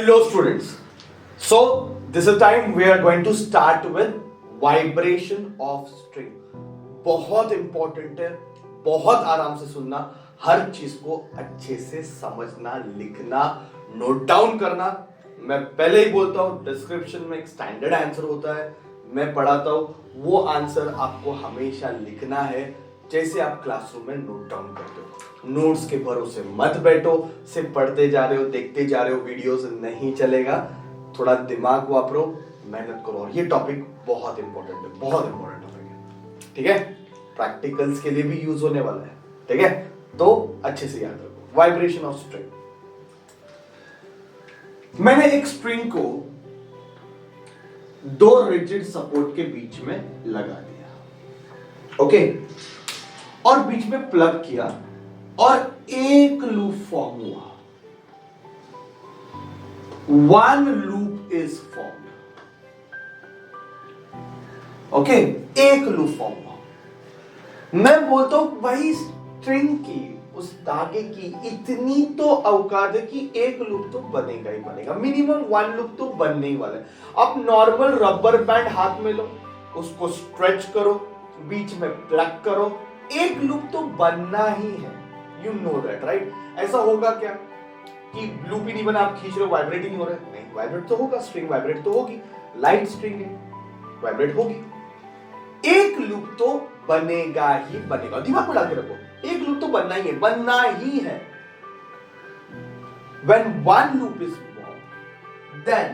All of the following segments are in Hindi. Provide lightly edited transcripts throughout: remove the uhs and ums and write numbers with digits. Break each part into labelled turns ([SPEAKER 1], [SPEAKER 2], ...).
[SPEAKER 1] Hello students. So this is time we are going to start with vibration of string. बहुत इंपॉर्टेंट है, बहुत आराम से सुनना, हर चीज को अच्छे से समझना, लिखना, नोट डाउन करना। मैं पहले ही बोलता हूँ डिस्क्रिप्शन में एक स्टैंडर्ड आंसर होता है, मैं पढ़ाता हूँ, वो आंसर आपको हमेशा लिखना है जैसे आप क्लासरूम में नोट डाउन करते हो। नोट्स के भरोसे मत बैठो, सिर्फ पढ़ते जा रहे हो, देखते जा रहे हो, वीडियोस नहीं चलेगा। थोड़ा दिमाग वापरो, मेहनत करो। और ये टॉपिक बहुत इंपॉर्टेंट है, बहुत इंपॉर्टेंट टॉपिक है, ठीक है? प्रैक्टिकल्स के लिए भी यूज होने वाला है, ठीक है? तो अच्छे से याद रखो। Vibration of string. मैंने एक स्ट्रिंग को दो रिजिड सपोर्ट के बीच में लगा दिया, ओके? और बीच में प्लग किया और एक लूप फॉर्म हुआ। One loop is form, okay? एक लूप फॉर्म हुआ। मैं बोलता हूं भाई स्ट्रिंग की, उस धागे की इतनी तो औकात है कि एक लूप तो बनेगा ही बनेगा, मिनिमम वन लूप तो बनने ही वाला है। अब नॉर्मल रबर बैंड हाथ में लो, उसको स्ट्रेच करो, बीच में प्लग करो, एक लूप तो बनना ही है। You know that, right? ऐसा होगा क्या कि लूप ही नहीं बना, आप खींच रहे हो, वाइब्रेट ही नहीं हो रहा है? नहीं, वाइब्रेट तो होगा, स्ट्रिंग वाइब्रेट तो होगी, लाइट स्ट्रिंग है, वाइब्रेट होगी। एक लूप तो बनेगा ही बनेगा, दिमाग में डाल के रखो, एक लूप तो बनना ही है, बनना ही है। When one loop is formed, then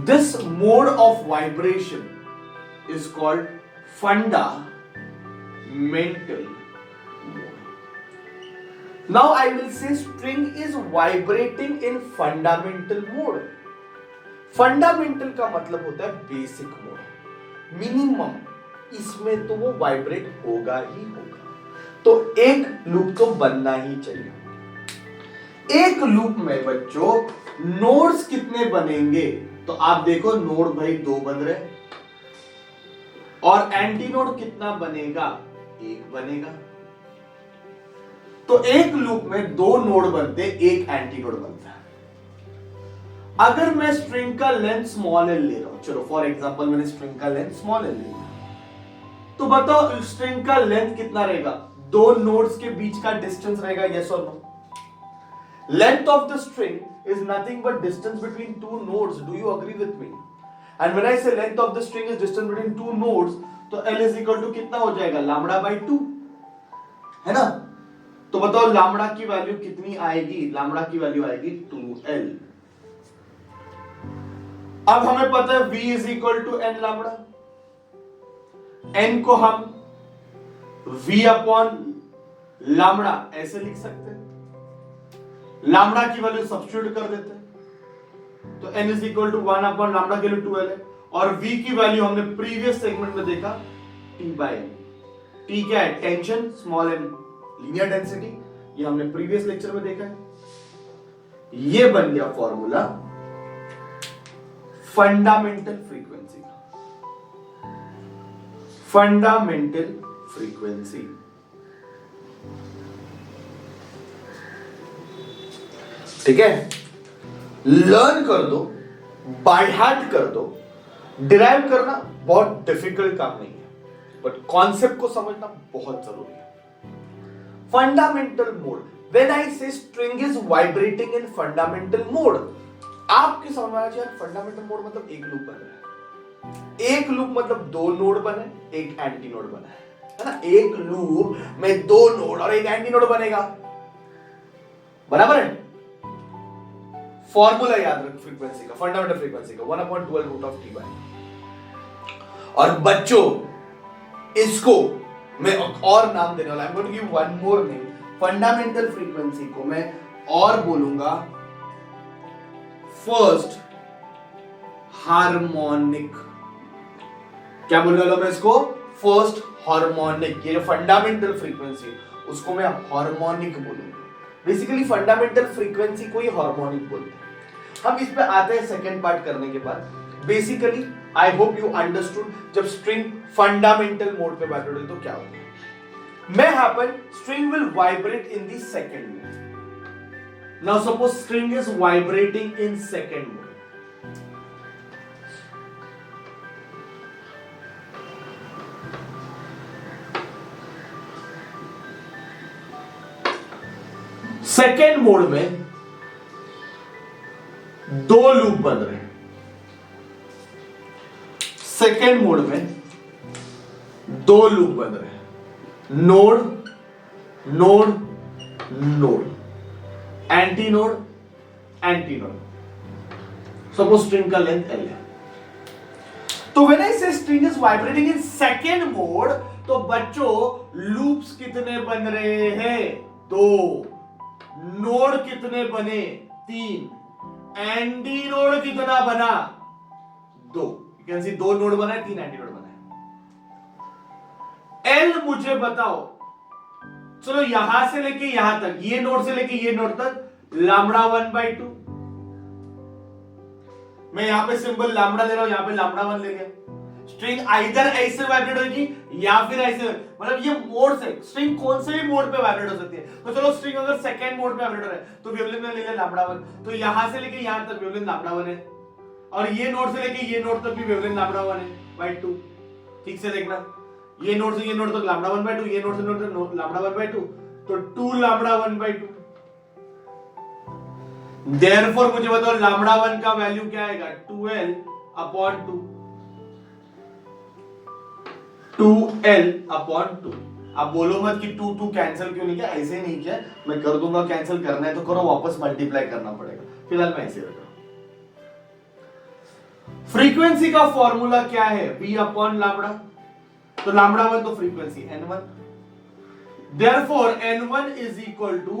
[SPEAKER 1] this mode of vibration is called fundamental mode. Now I will say string is vibrating in fundamental mode. Fundamental का मतलब होता है बेसिक मोड, मिनिमम, इसमें तो वो वाइब्रेट होगा ही होगा। तो एक लूप तो बनना ही चाहिए। एक लूप में बच्चों नोड्स कितने बनेंगे? तो आप देखो, नोड भाई दो बन रहे, और एंटी नोड कितना बनेगा? एक बनेगा। तो एक लूप में दो नोड बनते, एक एंटी नोड बनता है। अगर मैं स्ट्रिंग का लेंथ स्मॉल एल ले रहा हूं, चलो फॉर एग्जांपल मैंने स्ट्रिंग का लेंथ स्मॉल एल ले लिया, तो बताओ स्ट्रिंग का लेंथ कितना रहेगा? दो नोड्स के बीच का डिस्टेंस रहेगा, yes or no? Length of the string is nothing but distance between two nodes. Do you agree with me? And when I say length of the string is distance between two nodes, तो L इज इक्वल टू कितना हो जाएगा? लैम्बडा बाई 2, है ना? तो बताओ लैम्बडा की वैल्यू कितनी आएगी? लैम्बडा की वैल्यू आएगी 2L। अब हमें पता है V is equal to N lambda. N को हम V अपॉन लैम्बडा ऐसे लिख सकते हैं, लैम्बडा की वैल्यू सब्स्टिट्यूट कर देते हैं, तो N is equal to 1 upon lambda के लिए 2L है। और V की वैल्यू हमने प्रीवियस सेगमेंट में देखा, T बाय N। T क्या है? Tension, small n linear density, ये हमने प्रीवियस लेक्चर में देखा है। ये बन गया फॉर्मूला फंडामेंटल फ्रीक्वेंसी का। फंडामेंटल फ्रीक्वेंसी, ठीक है? लर्न कर दो, बाय हार्ट कर दो। डिराइव करना बहुत डिफिकल्ट काम नहीं है, बट कॉन्सेप्ट को समझना बहुत जरूरी है। फंडामेंटल मोड, व्हेन आई से string is vibrating in fundamental mode, आपके समझ में आना चाहिए फंडामेंटल मोड मतलब एक लूप बन रहा है। एक लूप मतलब दो नोड बने, एक एंटी नोड बना है ना? एक लूप में दो नोड और एक एंटी नोड बनेगा, बराबर है? फॉर्मूला याद रख फ्रीक्वेंसी का, फंडामेंटल फ्रीक्वेंसी का 1/12 रूट ऑफ टी बाय। और बच्चों इसको मैं और नाम देने वाला, I am going to give one more name. Fundamental frequency को मैं और बोलूंगा फर्स्ट हार्मोनिक। क्या बोलने वाला मैं इसको? First harmonic. ये जो फंडामेंटल फ्रीक्वेंसी उसको मैं हार्मोनिक बोलूंगा। बेसिकली फंडामेंटल फ्रीक्वेंसी को ही हार्मोनिक बोलते हैं। हम इस पे आते हैं सेकंड पार्ट करने के बाद। Basically I hope you understood, जब स्ट्रिंग फंडामेंटल मोड पे वाइब्रेट हो तो क्या होता है। May happen, string will vibrate in the second mode. Now suppose string is vibrating in second mode. Second mode में दो लूप बन रहे हैं. सेकेंड मोड में दो लूप बन रहे हैं. Node node node, anti node anti node. Suppose string का लेंथ L है. तो व्हेन आई से string is vibrating in second mode, तो बच्चों लूप्स कितने बन रहे हैं? दो. नोड कितने बने? तीन. एंटी नोड कितना बना? दो. यू कैन सी दो नोड बना है, तीन एंटी नोड बना है. एल मुझे बताओ, चलो यहां से लेके यहां तक, ये नोड से लेके ये नोड तक लैम्बडा 1/2. मैं यहां पे सिंबल लैम्बडा ले रहा हूं, यहां पे लैम्बडा 1 ले लिया. स्ट्रिंग आइदर ऐसे वाइब्रेट होगी या फिर ऐसे, मतलब ये मोड से स्ट्रिंग कौन से भी मोड पे वाइब्रेट हो सकती है. तो चलो स्ट्रिंग अगर सेकंड मोड पे वाइब्रेट हो रहा है तो वेवलेंथ में ले लिया लैम्बडा 1. तो यहां से लेके यहां तक वेवलेंथ लैम्बडा 1 है, और ये नोड से लेके ये नोड तक भी वेवलेंथ लैम्बडा 1 है बाय 2. ठीक से देखना, ये नोड से ये नोड तक लैम्बडा 1/2, ये नोड से नोड तक लैम्बडा 1/2, तो 2 लैम्बडा 1/2. देयरफॉर मुझे बताओ लैम्बडा 1 का वैल्यू क्या आएगा? 2L/2. 2L/2. अब बोलो मत कि 2 कैंसिल क्यों नहीं किया. ऐसे नहीं किया, मैं कर दूंगा. कैंसिल करना है तो करो, वापस मल्टीप्लाई करना पड़ेगा. फिलहाल मैं ऐसे रख रहा हूं. फ्रीक्वेंसी का फॉर्मूला क्या है? V/लैम्बडा. तो लैम्बडा 1 तो frequency N1. Therefore N1 is equal to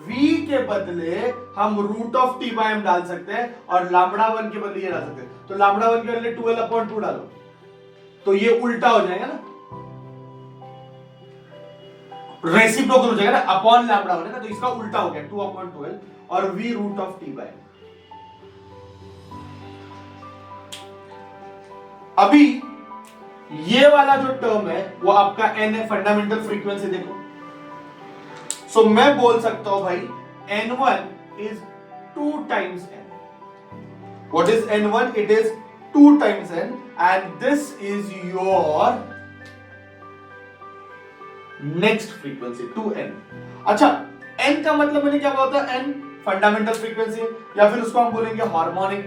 [SPEAKER 1] V के बदले हम √T/m डाल सकते हैं, और लैम्बडा 1 के बदले ये डाल सकते हैं. तो लैम्बडा 1 के बदले 2L/2 डालो, तो ये उल्टा हो जाएगा ना, रेसिप्रोकल हो जाएगा ना. अपॉन लैम्बडा 1 है ना, तो इसका उल्टा हो गया 2/2L और V √T/m. अभी ये वाला जो टर्म है वो आपका N है, फंडामेंटल फ्रीक्वेंसी. देखो, सो मैं बोल सकता हूं भाई N1 is 2 times N. What is N1? It is 2 times N, and this is your next frequency 2N. अच्छा, N का मतलब मैंने क्या बोला था? N फंडामेंटल फ्रीक्वेंसी, या फिर उसको हम बोलेंगे हार्मोनिक.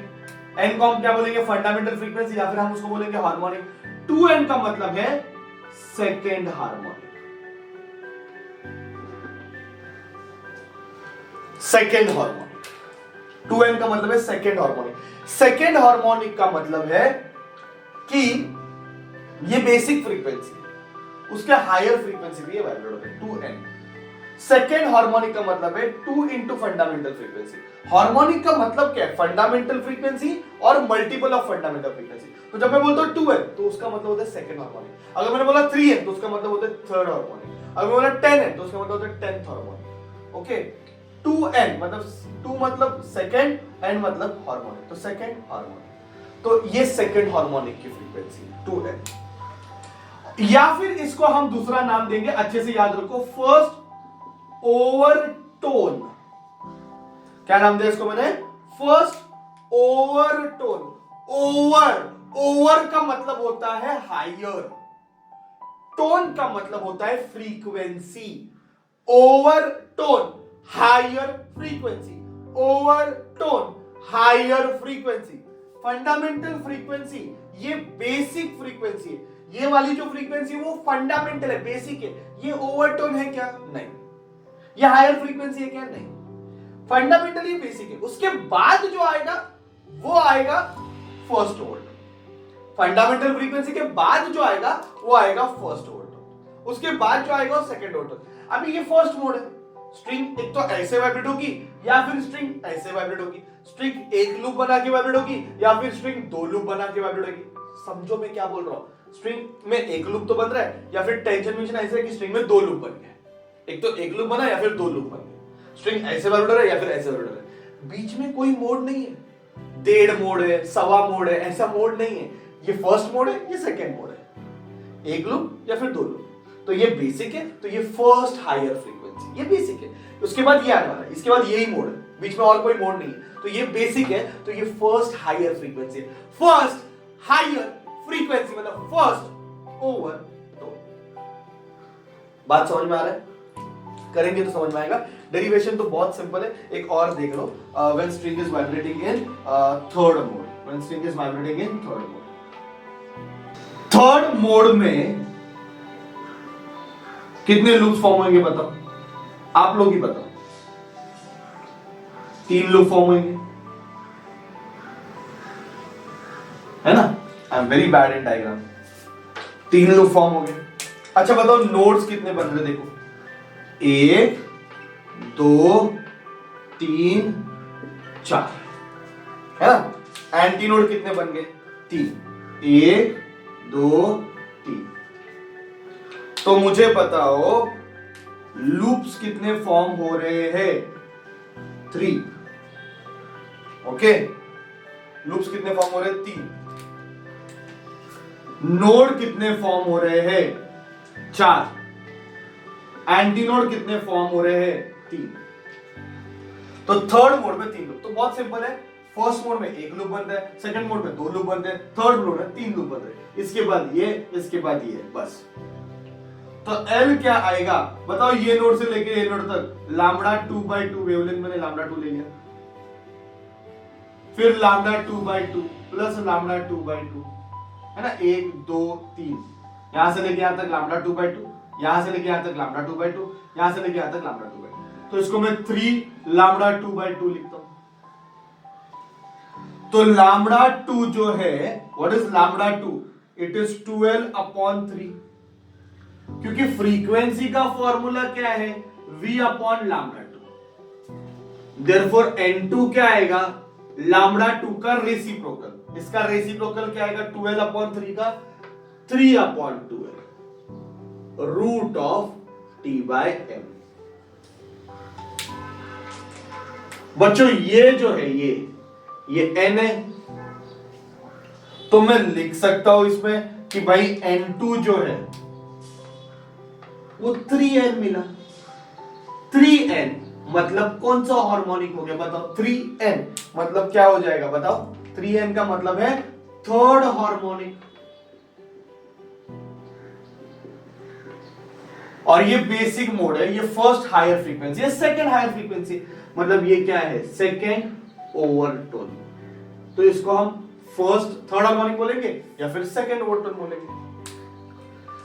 [SPEAKER 1] N को हम क्या बोलेंगे? फंडामेंटल फ्रीक्वेंसी, या फिर हम उसको बोलेंगे हार्मोनिक. 2N का मतलब है second harmonic. Second harmonic. 2N का मतलब है सेकेंड हार्मोनिक. सेकेंड हार्मोनिक का मतलब है कि ये बेसिक फ्रीक्वेंसी है, उसके हायर फ्रीक्वेंसी भी वाइब्रेट होते हैं 2N. सेकेंड हार्मोनिक का मतलब है 2 इंटू फंडामेंटल फ्रीक्वेंसी. हार्मोनिक का मतलब क्या है? फंडामेंटल फ्रीक्वेंसी और मल्टीपल ऑफ फंडामेंटल फ्रीक्वेंसी. तो जब मैं बोलता हूं 2N तो उसका मतलब होता है सेकेंड हार्मोनिक. अगर मैंने बोला 3N तो उसका मतलब होता है थर्ड हार्मोनिक. अगर मैं बोला 10N तो उसका मतलब होता है 10th हार्मोनिक. ओके. 2N मतलब 2 मतलब सेकेंड, N मतलब हार्मोनिक, तो सेकेंड हार्मोनिक. तो ये सेकेंड हार्मोनिक की फ्रीक्वेंसी 2N. या फिर इसको हम दूसरा नाम देंगे, अच्छे से याद रखो, फर्स्ट ओवरटोन. क्या नाम दिया इसको मैंने? First overtone. ओवर का मतलब होता है हायर, टोन का मतलब होता है frequency. Overtone higher frequency, overtone higher frequency. Fundamental frequency ये बेसिक फ्रीक्वेंसी है. ये वाली जो फ्रीक्वेंसी वो फंडामेंटल है, बेसिक है. ये ओवरटोन है क्या? नहीं. ये हायर फ्रीक्वेंसी है क्या? नहीं. फंडामेंटली बेसिक है. उसके बाद जो आएगा वो आएगा फर्स्ट ओवरटोन. फंडामेंटल फ्रीक्वेंसी के बाद जो आएगा वो आएगा फर्स्ट ओवरटोन. उसके बाद जो आएगा वो सेकंड ओवरटोन. अभी ये फर्स्ट मोड है. स्ट्रिंग एक तो ऐसे वाइब्रेट होगी, या फिर स्ट्रिंग ऐसे वाइब्रेट होगी. स्ट्रिंग एक लूप बना के वाइब्रेट होगी, या फिर स्ट्रिंग दो लूप बना के वाइब्रेट होगी. समझो मैं क्या बोल रहा हूं. स्ट्रिंग में एक लूप तो बन रहा है, या फिर टेंशन मिशन ऐसे है कि स्ट्रिंग में दो लूप बन गए. एक तो एक लूप बना या फिर दो लूप बन गए. स्ट्रिंग ऐसे वाइब्रेट हो रहा है या फिर ऐसे वाइब्रेट हो रहा है. बीच में कोई मोड नहीं है. 1.5 मोड है, सवा मोड है, ऐसा मोड नहीं है. ये फर्स्ट मोड है, ये सेकंड मोड है. एक लूप या फिर दो लूप. तो ये बेसिक है, तो ये फर्स्ट हायर फ्रीक्वेंसी, ये बेसिक है. उसके बाद ये आने वाला है, इसके बाद यही मोड है. बीच में और कोई मोड नहीं है, तो ये बेसिक है। तो ये first higher frequency, first higher frequency मतलब फर्स्ट ओवर टोन। बात समझ में आ रहा है? करेंगे तो समझ में आएगा। डेरिवेशन तो बहुत सिंपल है, एक और देख लो। When string is vibrating in third mode, when string is vibrating in third mode, third mode में कितने लूप्स फॉर्म होंगे बताओ, आप लोग ही बताओ। 3 लूप फॉर्म होंगे, है ना? I am very bad in diagram. 3 loop form हो गए। अच्छा बताओ नोड्स कितने बन रहे, देखो 1 2 3 4, है ना? एंटी नोड कितने बन गए? 3, 1 2 3। तो मुझे बताओ लूप्स कितने फॉर्म हो रहे हैं? 3। ओके, लूप्स कितने फॉर्म हो रहे हैं? 3। नोड कितने फॉर्म हो रहे हैं? 4। एंटी नोड कितने फॉर्म हो रहे हैं? 3। तो थर्ड मोड में 3 लूप, तो बहुत सिंपल है। फर्स्ट मोड में 1 लूप बनता है, सेकंड मोड में 2 लूप बनते हैं, थर्ड मोड में 3 लूप बन रहे हैं। इसके बाद ये, इसके बाद ये, बस। तो L क्या आएगा बताओ? ये नोड से लेके ये नोड तक लैम्बडा 2/2 वेवलेंथ मैंने लैम्बडा 2 ले लिया, फिर लैम्बडा 2/2 प्लस लैम्बडा 2/2, है ना? 1 2 3, यहां से लेके यहां तक लैम्बडा 2/2, यहां से लेके यहां तक लैम्बडा 2/2, यहां से लेके यहां तक लैम्बडा 2/2। तो इसको मैं 3 लैम्बडा 2/2 लिखता हूं। तो लैम्बडा 2 जो है, what is lambda 2? It is 12/3, क्योंकि फ्रीक्वेंसी का फॉर्मूला क्या है? V upon lambda 2। Therefore N2 क्या आएगा? लैम्बडा 2 का रेसिप्रोकल। इसका रेसिप्रोकल क्या आएगा? 12/3 का 3/12 रूट ऑफ T/M। बच्चों ये जो है ये N है, तो मैं लिख सकता हूं इसमें कि भाई N2 जो है वो 3N मिला। 3N मतलब कौन सा हार्मोनिक हो गया बताओ? 3N मतलब क्या हो जाएगा बताओ? 3N का मतलब है थर्ड हार्मोनिक। और ये बेसिक मोड है, ये फर्स्ट हायर फ्रीक्वेंसी, ये सेकंड हायर फ्रीक्वेंसी, मतलब ये क्या है? Second overtone. तो इसको हम फर्स्ट थर्ड हार्मोनिक बोलेंगे या फिर सेकंड ओवरटोन बोलेंगे।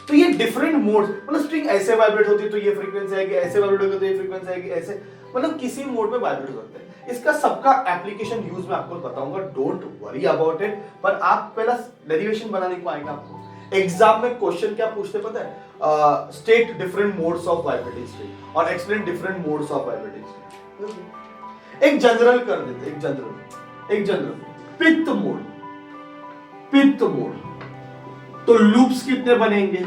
[SPEAKER 1] तो ये डिफरेंट मोड्स, मतलब स्ट्रिंग ऐसे वाइब्रेट होती है तो ये फ्रीक्वेंसी आएगी, ऐसे वाइब्रेट होगी तो ये फ्रीक्वेंसी आएगी, ऐसे मतलब किसी मोड में वाइब्रेट होते हैं। इसका सबका एप्लीकेशन यूज मैं आपको बताऊंगा, डोंट वरी अबाउट इट। पर आप पहला डेरिवेशन बनाने को आएगा आपको। एग्जाम में क्वेश्चन क्या पूछते पता है? State different modes of vibrating string और explain different modes of vibrating string. एक जनरल कर देते, एक जनरल पित्त मोड। पित्त मोड तो लूप्स कितने बनेंगे?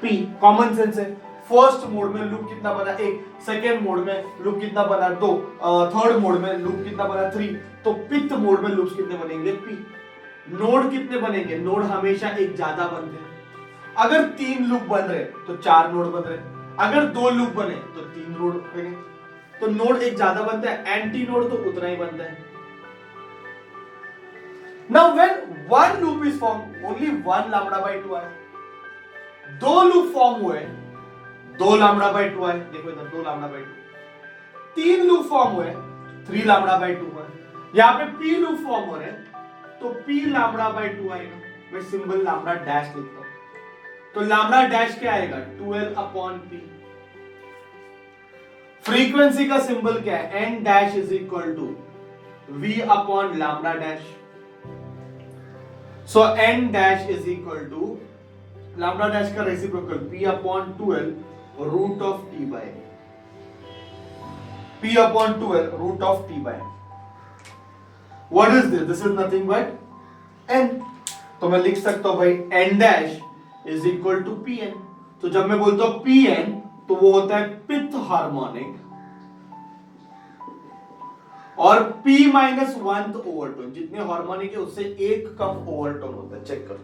[SPEAKER 1] P, कॉमन सेंस है। फर्स्ट मोड में लूप कितना बना? 1। सेकेंड मोड में लूप कितना बना? 2। थर्ड मोड में लूप कितना बना? 3। तो पित्त मोड में लूप्स कितने बनेंगे? P। नोड कितने बनेंगे? नोड हमेशा एक ज्यादा बनते हैं। अगर 3 लूप बन रहे तो 4 नोड बन रहे, अगर 2 लूप बने तो 3 नोड बने। तो नोड एक ज्यादा बनता है, एंटी नोड तो उतना ही बनता है। Now when one loop is formed, only 1 λ/2 आए। 2 लूप फॉर्म हुए, 2 λ/2 आए। देखो इधर 2 λ/2। 3 लूप फॉर्म हुए, 3 λ/2 आए। यहाँ पे P लूप फॉर्म हो रहे तो P λ/2 आएगा। मैं सिंबल लैम्बडा डैश लिखता हूं, तो लैम्बडा डैश क्या आएगा? 12/P। फ्रीक्वेंसी का सिंबल क्या है? N dash is equal to V upon lambda dash. So N dash is equal to lambda dash का reciprocal P upon 12 root of T by N। P upon 12 root of T by N। What is this? This is nothing but N। तो मैं लिख सकता हूं भाई N dash is equal to Pn। तो जब मैं बोलता हूं Pn तो वो होता है पित्त हार्मोनिक, और P माइनस 1 ओवरटोन। जितने हार्मोनिक है उससे एक कम ओवरटोन होता है। चेक करो,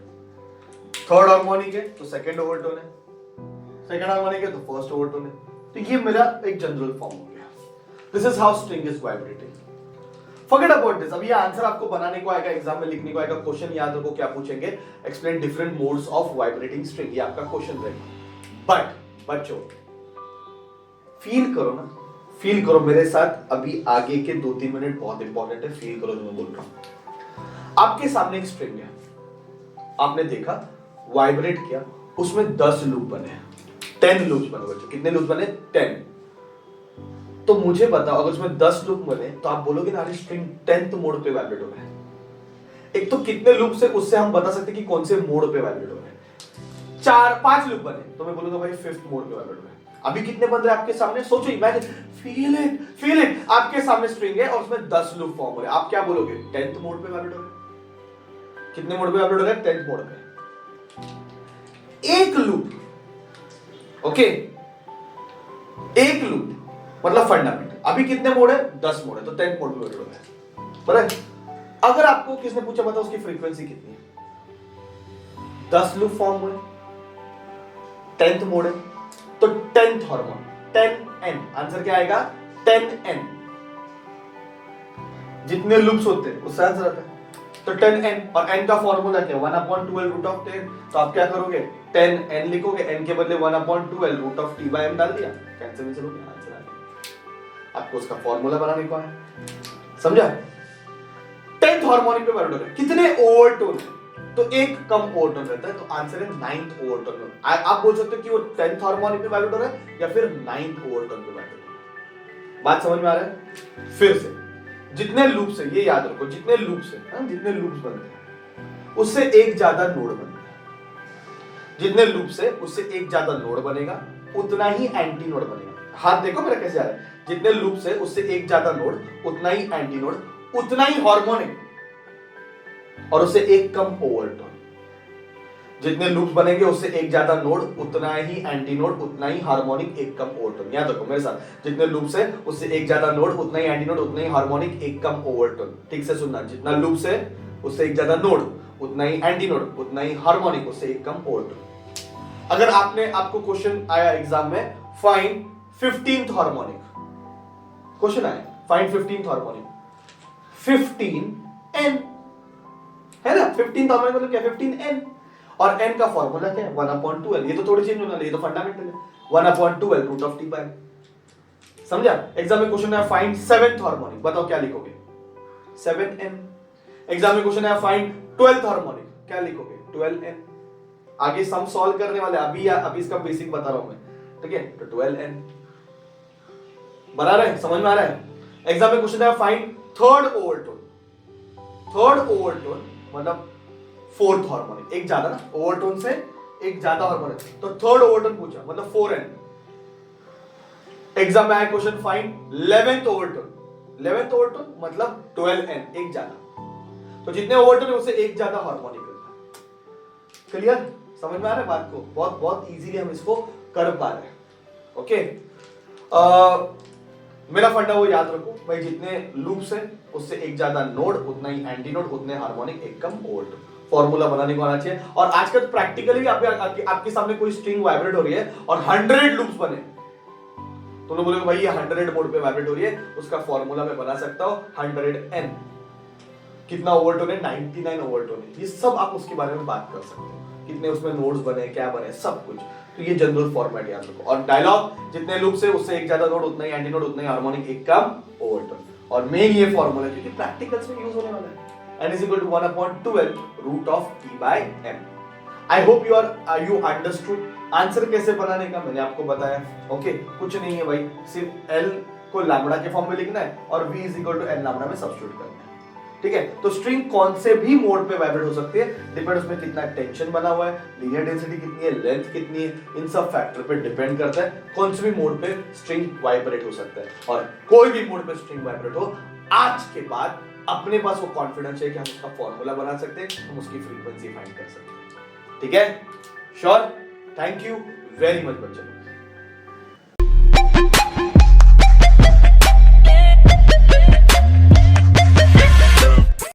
[SPEAKER 1] थर्ड हार्मोनिक है तो सेकंड ओवरटोन है, सेकंड हार्मोनिक है तो फर्स्ट ओवरटोन है। तो ये मेरा एक जनरल फॉर्म हो गया। This is how string is vibrating. Forget about this. अब ये आंसर आपको बनाने को आएगा, एग्जाम में लिखने को आएगा। क्वेश्चन याद रखो क्या पूछेंगे, explain different modes of vibrating string, ये आपका क्वेश्चन रहेगा। बट बच्चों फील करो ना, फील करो मेरे साथ, अभी आगे के 2-3 मिनट बहुत इंपॉर्टेंट है, फील करो जो मैं बोल रहा हूं। आपके सामने एक स्ट्रिंग है, आपने देखा वाइब्रेट किया, उसमें 10 लूप बने, 10 लूप्स बने बच्चों। कितने लूप बने? 10। तो मुझे बताओ अगर उसमें 10 लूप बने तो आप बोलोगे ना अरे स्ट्रिंग 10th मोड पे वाइब्रेट हो रहा है। एक तो कितने लूप से, उससे हम बता सकते कि कौन से मोड पे वाइब्रेट हो रहा है। 4-5 लूप बने तो मैं बोलूंगा भाई 5th मोड पे वाइब्रेट हो रहा है। अभी कितने बन रहे हैं आपके सामने, सोचो, इमेजिन, फील इट, आपके सामने स्ट्रिंग है और उसमें 10 लूप फॉर्म हो रहे हैं। आप क्या बोलोगे? 10th मोड पे वाइब्रेट हो रहा है। कितने मोड पे वाइब्रेट हो रहा है? 10th मोड पे। एक लूप, ओके, एक लूप मतलब फंडामेंटल। अभी कितने मोड है? 10 मोड है, तो 10th मोड पे वाइब्रेट हो रहा है, बराबर। अगर आपको किसने पूछा बताओ उसकी फ्रीक्वेंसी कितनी है, 10 लूप फॉर्म हुए, 10th मोड है, तो 10th हार्मोन 10n, आंसर क्या आएगा? 10n। जितने लूप्स होते हैं उससे आंसर आता है, तो 10n। और n का फॉर्मूला क्या है? 1/12 रूट ऑफ 10। तो आप क्या करोगे? 10n लिखोगे, n के बदले 1/12 रूट ऑफ t/m डाल दिया, कैंसिल हो गया, आंसर आ गया। आपको उसका फॉर्मूला बनाने को है, समझा? 10th हार्मोनिक पे वाइब्रेट हो रहा है, कितने ओवरटोन है? तो एक कम ओवरटोन रहता है, तो आंसर है 9th ओवरटोन। आप बोल सकते हो कि वो 10th हार्मोनिक पे वाइब्रेट हो रहा है या फिर 9th ओवरटोन पे वाइब्रेट हो रहा है। बात समझ में आ रहा है? फिर से जितने लूप्स है, ये याद रखो, जितने लूप्स है, जितने लूप्स बनते हैं उससे एक ज्यादा नोड बनता है। जितने लूप्स है उससे एक ज्यादा नोड बनेगा, उतना ही एंटी नोड बनेगा। हाथ देखो मेरा कैसे आ रहा है। जितने लूप्स है उससे एक ज्यादा नोड, उतना ही एंटी नोड, उतना ही हार्मोनिक, और उससे एक कम ओवरटोन। जितने लूप्स बनेंगे उससे एक ज्यादा नोड, उतना ही एंटी नोड, उतना ही हार्मोनिक, एक कम ओवरटोन। याद रखो मेरे साथ, जितने लूप्स है उससे एक ज्यादा नोड, उतना ही एंटी नोड, उतना ही हार्मोनिक, एक कम ओवरटोन। ठीक से सुनना, जितना लूप्स है उससे एक ज्यादा नोड, उतना ही एंटी नोड, उतना ही हार्मोनिक, उससे एक कम ओवरटोन। अगर आपको क्वेश्चन आया एग्जाम में, फाइंड 15th हार्मोनिक, क्वेश्चन आया फाइंड 15th हार्मोनिक, 15n है ना, 15th हार्मोनिक मतलब क्या? 15n। और n का फॉर्मूला क्या है? 1/12। ये तो थोड़ी चेंज होना है, ये तो फंडामेंटल है, 1/12 रूट ऑफ t/m। समझा? एग्जाम में क्वेश्चन है फाइंड 7th हार्मोनिक, बताओ क्या लिखोगे? 7n। एग्जाम में क्वेश्चन है फाइंड 12th हार्मोनिक, क्या लिखोगे? 12n। आगे सम सॉल्व करने वाले, अभी इसका बेसिक बता रहा हूं मैं, ठीक है? तो 12n। बना रहे, समझ में आ रहा है? एग्जाम में क्वेश्चन है find 3rd overtone. 3rd overtone मतलब 4th हार्मोनिक, एक ज्यादा ना, ओवरटोन से एक ज्यादा हार्मोनिक, तो 3rd ओवरटोन पूछा मतलब 4n। एग्जाम में आया question find 11th overtone. 11th overtone मतलब 12n, एक ज्यादा। तो जितने ओवरटोन है उससे एक ज्यादा हार्मोनिक रहता है। क्लियर? समझ में आ रहा है बात को? बहुत बहुत इजीली हम इसको कर पा रहे हैं। ओके, मेरा फंडा वो याद रखो भाई, जितने लूप्स है उससे एक ज्यादा नोड, उतना ही एंटी नोड, उतने हार्मोनिक, एक कम ओवरटोन। फॉर्मूला बनाने को आना चाहिए। और आजकल प्रैक्टिकली भी आपके सामने कोई स्ट्रिंग वाइब्रेट हो रही है और 100 लूप्स बने, तो लोग बोलेंगे भाई ये 100 मोड पे वाइब्रेट हो रही है, उसका फॉर्मूला मैं बना सकता हूं 100n। कितना ओवरटोन है? 99 ओवरटोन है। ये सब आप उसके बारे में बात कर सकते हो, कितने उसमें नोड्स बने, क्या बने, सब कुछ। तो ये जनरल फॉर्मेट याद रखो। और डायलॉग, जितने लूप्स है उससे एक ज्यादा नोड, उतना ही एंटी नोड, उतना ही हार्मोनिक, एक कम ओवरटोन। और मेन ये फॉर्मूला क्योंकि प्रैक्टिकल्स में यूज होने वाला है, n is equal to 1/12 root of t/m। I hope you understood। Answer कैसे बनाने का मैंने आपको बताया। ओके, कुछ नहीं है भाई, सिर्फ l को लैम्बडा के फॉर्म में लिखना है और v is equal to n lambda में सब्स्टिट्यूट करना है। ठीक है? तो स्ट्रिंग कौन से भी मोड पे वाइब्रेट हो सकती है, डिपेंड उसमें कितना टेंशन बना हुआ है, लीनियर डेंसिटी कितनी है, लेंथ कितनी है, इन सब फैक्टर पे डिपेंड करता है कौन से भी मोड पे स्ट्रिंग वाइब्रेट हो सकता है। और कोई भी मोड पे स्ट्रिंग वाइब्रेट हो, आज के बाद अपने पास वो कॉन्फिडेंस है कि हम उसका फॉर्मूला बना सकते हैं, हम उसकी फ्रीक्वेंसी फाइंड कर सकते हैं। ठीक है? Sure? Thank you very much बच्चों।